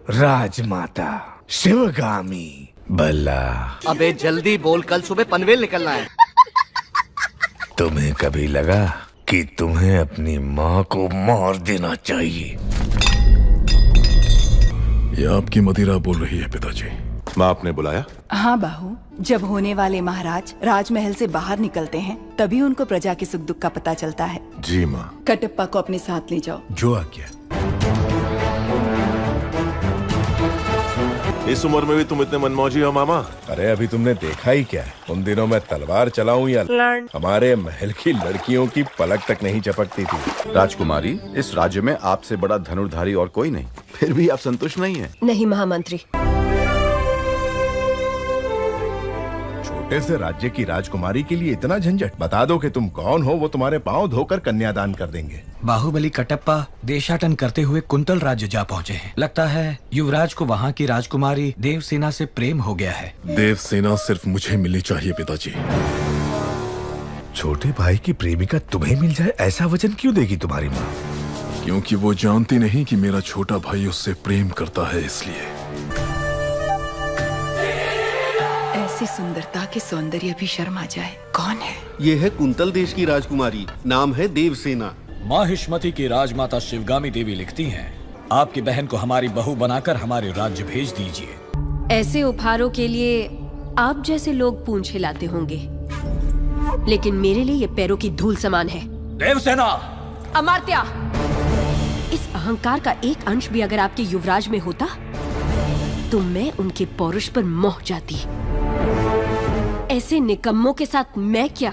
राजमाता शिवगामी बल्ला। अबे जल्दी बोल, कल सुबह पनवेल निकलना है। तुम्हें कभी लगा कि तुम्हें अपनी माँ को मार देना चाहिए? ये आपकी मदिरा बोल रही है पिताजी। माँ आपने बुलाया? हाँ बाहू, जब होने वाले महाराज राजमहल से बाहर निकलते हैं तभी उनको प्रजा के सुख दुख का पता चलता है। जी माँ। कटप्पा को अपने साथ ले जाओ। जो आज्ञा। इस उम्र में भी तुम इतने मनमौजी हो मामा? अरे अभी तुमने देखा ही क्या है, उन दिनों में तलवार चलाऊं या हमारे महल की लड़कियों की पलक तक नहीं चपकती थी। राजकुमारी, इस राज्य में आपसे बड़ा धनुर्धारी और कोई नहीं, फिर भी आप संतुष्ट नहीं हैं? नहीं महामंत्री। छोटे से राज्य की राजकुमारी के लिए इतना झंझट? बता दो कि तुम कौन हो, वो तुम्हारे पांव धोकर कन्यादान कर देंगे। बाहुबली कटप्पा देशाटन करते हुए कुंतल राज्य जा पहुँचे हैं। लगता है युवराज को वहाँ की राजकुमारी देवसेना से प्रेम हो गया है। देवसेना सिर्फ मुझे मिलनी चाहिए पिताजी। छोटे भाई की प्रेमिका तुम्हें मिल जाए, ऐसा वचन क्यों देगी तुम्हारी माँ? क्योंकि वो जानती नहीं कि मेरा छोटा भाई उससे प्रेम करता है, इसलिए। ऐसी सुंदरता के सौंदर्य भी शर्म आ जाए। कौन है? ये है कुंतल देश की राजकुमारी, नाम है देवसेना। माहिष्मति की राजमाता शिवगामी देवी लिखती हैं, आपकी बहन को हमारी बहू बनाकर हमारे राज्य भेज दीजिए। ऐसे उपहारों के लिए आप जैसे लोग पूंछ हिलाते होंगे, लेकिन मेरे लिए ये पैरों की धूल समान है। देवसेना! अमात्या! इस अहंकार का एक अंश भी अगर आपके युवराज में होता तो मैं उनके पौरुष पर मोह जाती। ऐसे निकम्मों के साथ मैं क्या?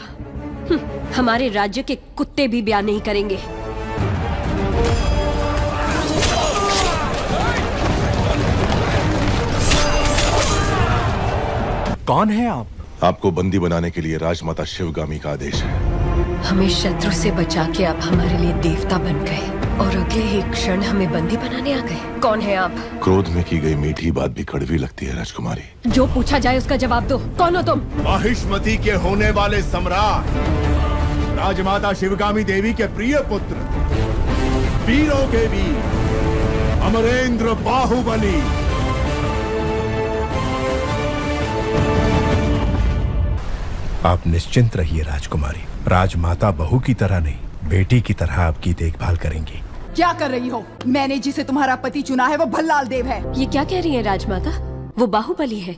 हमारे राज्य के कुत्ते भी ब्याह नहीं करेंगे। कौन है आप? आपको बंदी बनाने के लिए राजमाता शिवगामी का आदेश है। हमें शत्रु से बचा के आप हमारे लिए देवता बन गए और अगले ही क्षण हमें बंदी बनाने आ गए। कौन है आप? क्रोध में की गई मीठी बात भी कड़वी लगती है राजकुमारी। जो पूछा जाए उसका जवाब दो। कौन हो तुम? माहिष्मति के होने वाले सम्राट, राजमाता शिवगामी देवी के प्रिय पुत्र, वीरों के वीर अमरेंद्र बाहुबली। आप निश्चिंत रहिए राजकुमारी, राजमाता बहू की तरह नहीं, बेटी की तरह आपकी देखभाल करेंगी। क्या कर रही हो? मैंने जिसे तुम्हारा पति चुना है वो भल्लाल देव है। ये क्या कह रही है राजमाता? वो बाहुबली है।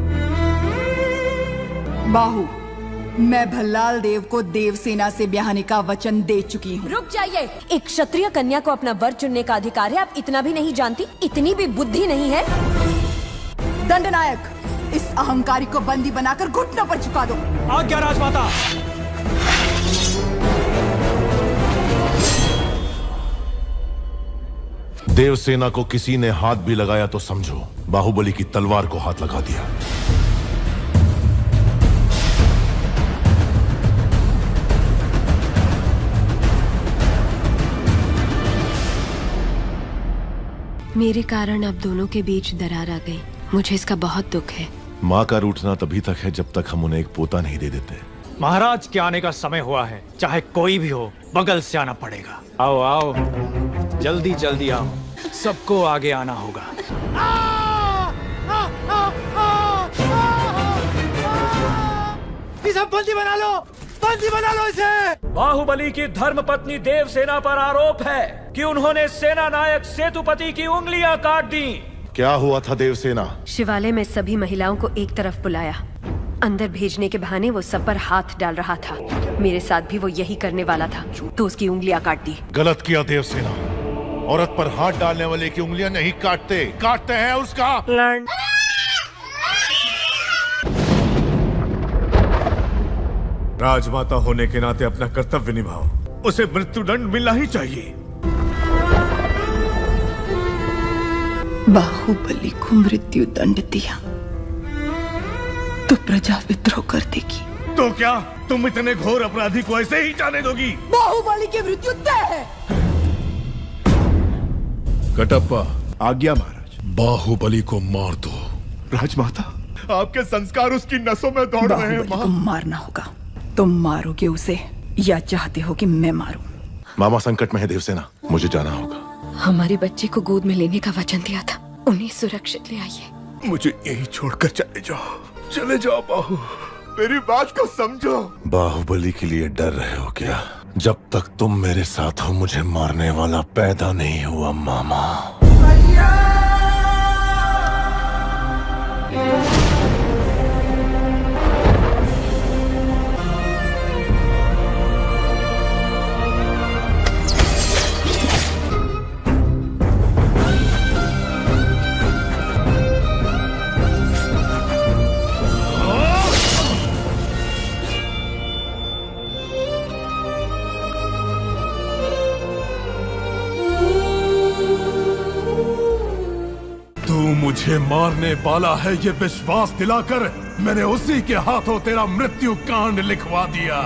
बाहु, मैं भल्लाल देव को देवसेना से ब्याहने का वचन दे चुकी हूँ। रुक जाइए। एक क्षत्रिय कन्या को अपना वर चुनने का अधिकार है, आप इतना भी नहीं जानती? इतनी भी बुद्धि नहीं है? दंडनायक, इस अहंकारी को बंदी बनाकर घुटनों पर झुका दो। आज्ञा राजमाता। देवसेना को किसी ने हाथ भी लगाया तो समझो बाहुबली की तलवार को हाथ लगा दिया। मेरे कारण अब दोनों के बीच दरार आ गई। मुझे इसका बहुत दुख है। माँ का रूठना तभी तक है जब तक हम उन्हें एक पोता नहीं दे देते। महाराज के आने का समय हुआ है, चाहे कोई भी हो बगल से आना पड़ेगा। आओ आओ, जल्दी जल्दी आओ, सबको आगे आना होगा। इसे बंदी बना लो, बंदी बना लो इसे। बाहुबली की धर्मपत्नी देवसेना पर आरोप है कि उन्होंने सेना नायक सेतुपति की उंगलियां काट दी। क्या हुआ था देवसेना? शिवालय में सभी महिलाओं को एक तरफ बुलाया, अंदर भेजने के बहाने वो सब पर हाथ डाल रहा था। मेरे साथ भी वो यही करने वाला था, तो उसकी उंगलियां काट दी। गलत किया देवसेना, औरत पर हाथ डालने वाले की उंगलियां नहीं काटते, काटते हैं उसका। राजमाता होने के नाते अपना कर्तव्य निभाओ, उसे मृत्युदंड मिलना ही चाहिए। बाहुबली को मृत्यु दंड दिया तो प्रजा विद्रोह कर देगी। तो क्या तुम इतने घोर अपराधी को ऐसे ही जाने दोगी? बाहुबली की मृत्यु तय है। कटप्पा, आज्ञा महाराज। बाहुबली को मार दो। राजमाता, आपके संस्कार उसकी नसों में दौड़ रहे हैं। बाहुबली को मारना होगा। तुम मारोगे उसे या चाहते हो कि मैं मारूं? मामा संकट में है देवसेना, मुझे जाना होगा। हमारे बच्चे को गोद में लेने का वचन दिया था, उन्हें सुरक्षित ले आइए। मुझे यही छोड़कर चले जाओ बाहु, मेरी बात को समझो। बाहुबली के लिए डर रहे हो क्या? जब तक तुम मेरे साथ हो मुझे मारने वाला पैदा नहीं हुआ मामा। मुझे मारने वाला है ये विश्वास दिलाकर मैंने उसी के हाथों तेरा मृत्यु कांड लिखवा दिया।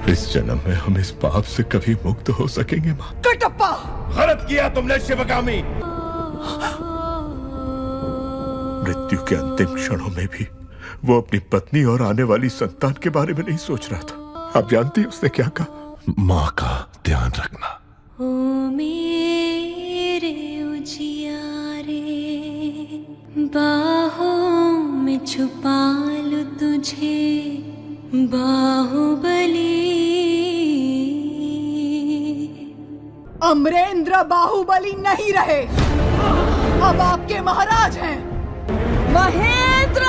इस जन्म में हम इस पाप से कभी मुक्त हो सकेंगे माँ? कटप्पा, गलत किया तुमने शिवगामी। मृत्यु के अंतिम क्षणों में भी वो अपनी पत्नी और आने वाली संतान के बारे में नहीं सोच रहा था। आप जानती हैं उसने क्या कहा? माँ का ध्यान रखना। ओ मेरे उजियारे, बाहों में छुपा लूं तुझे बाहुबली। अमरेंद्र बाहुबली नहीं रहे, अब आपके महाराज हैं महेंद्र।